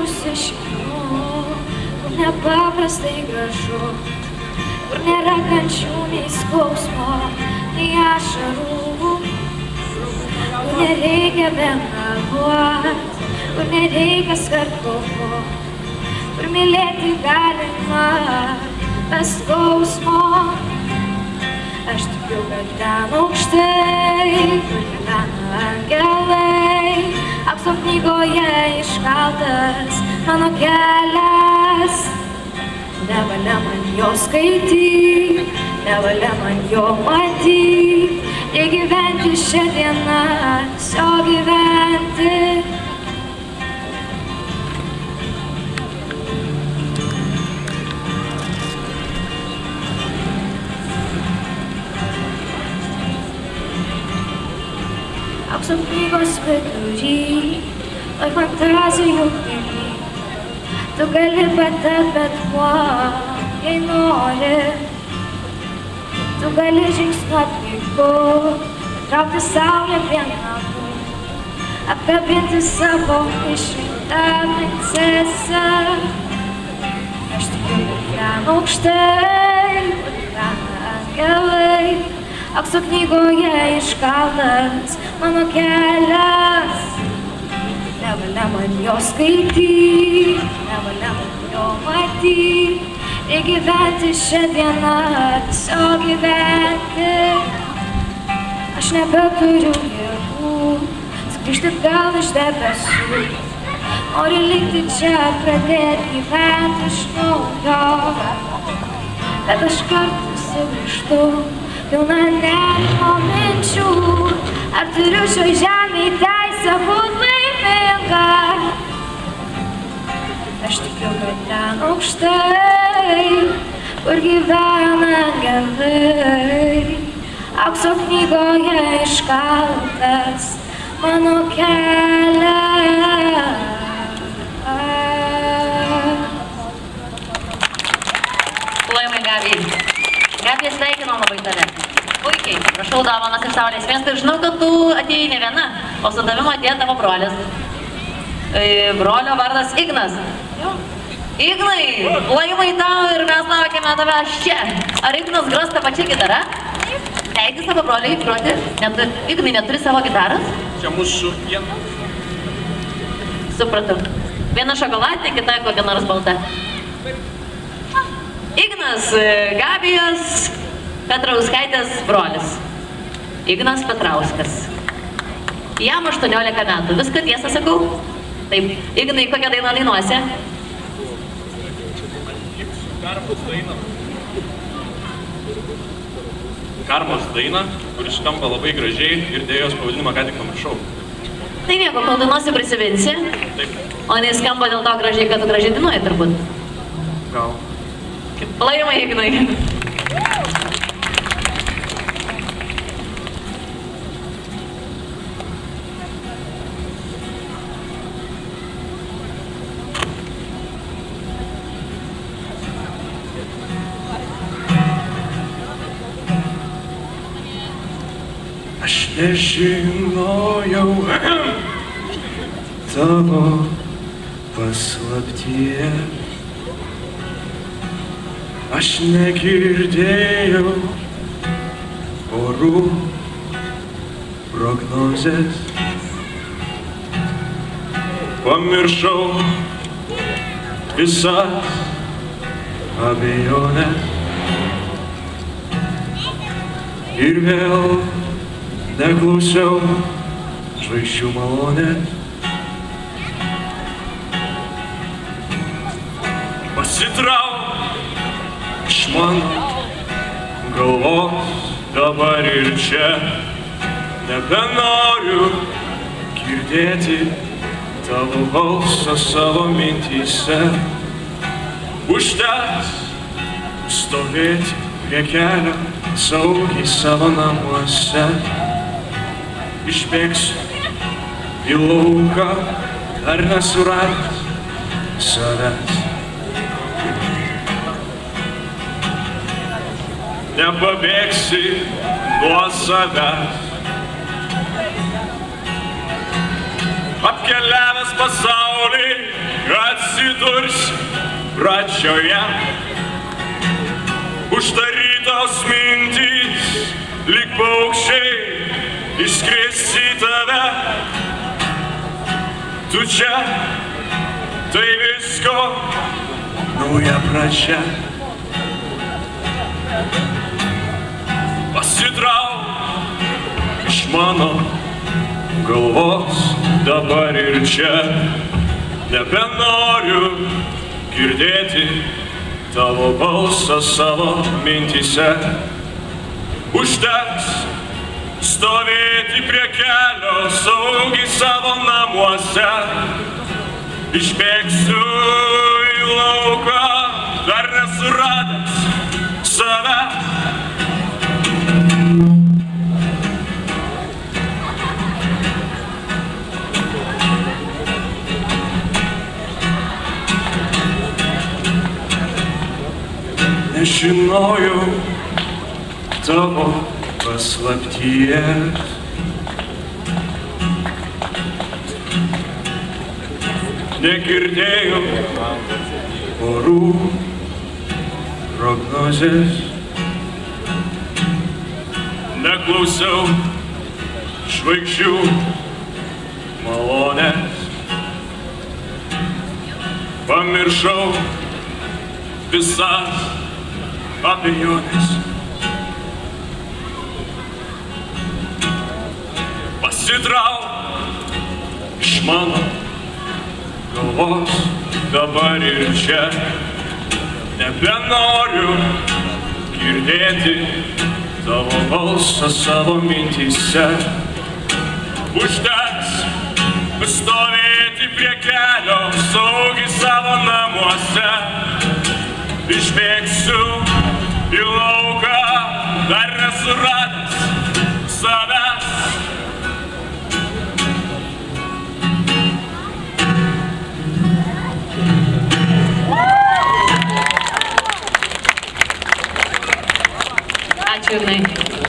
šeimų, kur nepaprastai gražu, kur nėra kančių, nei skausmo, nei ašarų, kur nereikia bemeluot, kur nereikia skartoko, kur mylėti galima be skausmo. Aš tikiu, kad ten aukštai, kur gyvena angelai, aukso knygoje iškaltas mano kelias. Nevalia man jo skaityt, nevalia man jo matyt, nei gyventi šią dieną, tiesiog gyventi. Aukso knygos vidury, toj fantazijų pily, tu gali patapti bet kuo, jei nori. Tu gali žingsniuot piku, traukti saulę prie namų, apkabinti savo išrinktą princesę. Aš tikiu, kad ten aukštai, kur gyvena angelai, aukso knygoje iškaltas mano kelias. Nevalia man jo skaityt, nevalia man jo matyt, nei gyventi šią dieną, tiesiog gyventi. Aš nebeturiu jėgų sugrįžti atgal iš debesų, noriu likti čia, pradėti gyventi iš naujo, bet aš kartais sugrįžtu pilna nerimo minčių. Ar turiu šioj žemėj teisę būt laiminga? Aš tikiu, kad ten aukštai, kur gyvena angelai, aukso knygoje iškaltas mano kelias. Plojimai Gabijai. Gabija, sveikinam labai tave. Puikiai, prašau dovanas iš Saulės miesto. Žinau, kad tu atėjai ne viena, o su tavim atėjo tavo brolis. Brolio vardas Ignas. Ignai, plojimai tau ir mes laukiame tavęs čia. Ar Ignas gros tą pačią gitarą? Leidi savo broliui groti? Ignai neturi savo gitaros? Čia mūsų viena. Supratau. Viena šokoladinė, kita kokia nors balta. Ignas, Gabijos Petrauskaitės brolis. Ignas Petrauskas. Jam 18 metų. Viską tiesą sakau? Taip. Ignai, kokią dainą dainuosi? Karmos daina. Karmos daina, kuri skamba labai gražiai ir dėl jos pavadinimą ką tik pamiršau. Tai nieko, kol dainuosi prisiminsi. Taip. O jinai skamba dėl to gražiai, kad tu gražiai dainuoji turbūt. Gal. Plojimai, Ignai. Aš nežinojau tavo paslapties. Aš negirdėjau orų prognozės. Pamiršau visas abejonės. Ir vėl neklausiau žvaigždžių malonės. Pasitrauk iš mano galvos dabar ir čia. Nebenoriu girdėti tavo balsą savo mintyse. Užteks stovėti prie kelio saugiai savo namuose. Išbėgsiu į lauką, dar nesuradęs savęs. Nepabėgsi nuo savęs. Apkeliavęs pasaulį, atsidurs pradžioje. Uždarytos mintys, lyg paukščiai, išskris į tave. Tu čia, tai visko nauja pradžia. Pasitrauk iš mano galvos dabar ir čia. Nebenoriu girdėti tavo balsą savo mintyse. Užteks stovėti prie kelio saugiai savo namuose. Išbėgsiu į lauką, dar nesuradęs save. Nežinojau tavo paslapties. Negirdėjau orų prognozės. Neklausiau žvaigždžių malonės. Pamiršau visas abejonės. Pasitrauk iš mano galvos dabar ir čia. Nebenoriu girdėti tavo balsą savo mintyse. Užteks stovėti prie kelio saugiai savo namuose. Išbėgsiu į lauką, dar nesuradęs savęs. Ačiū, Ignai.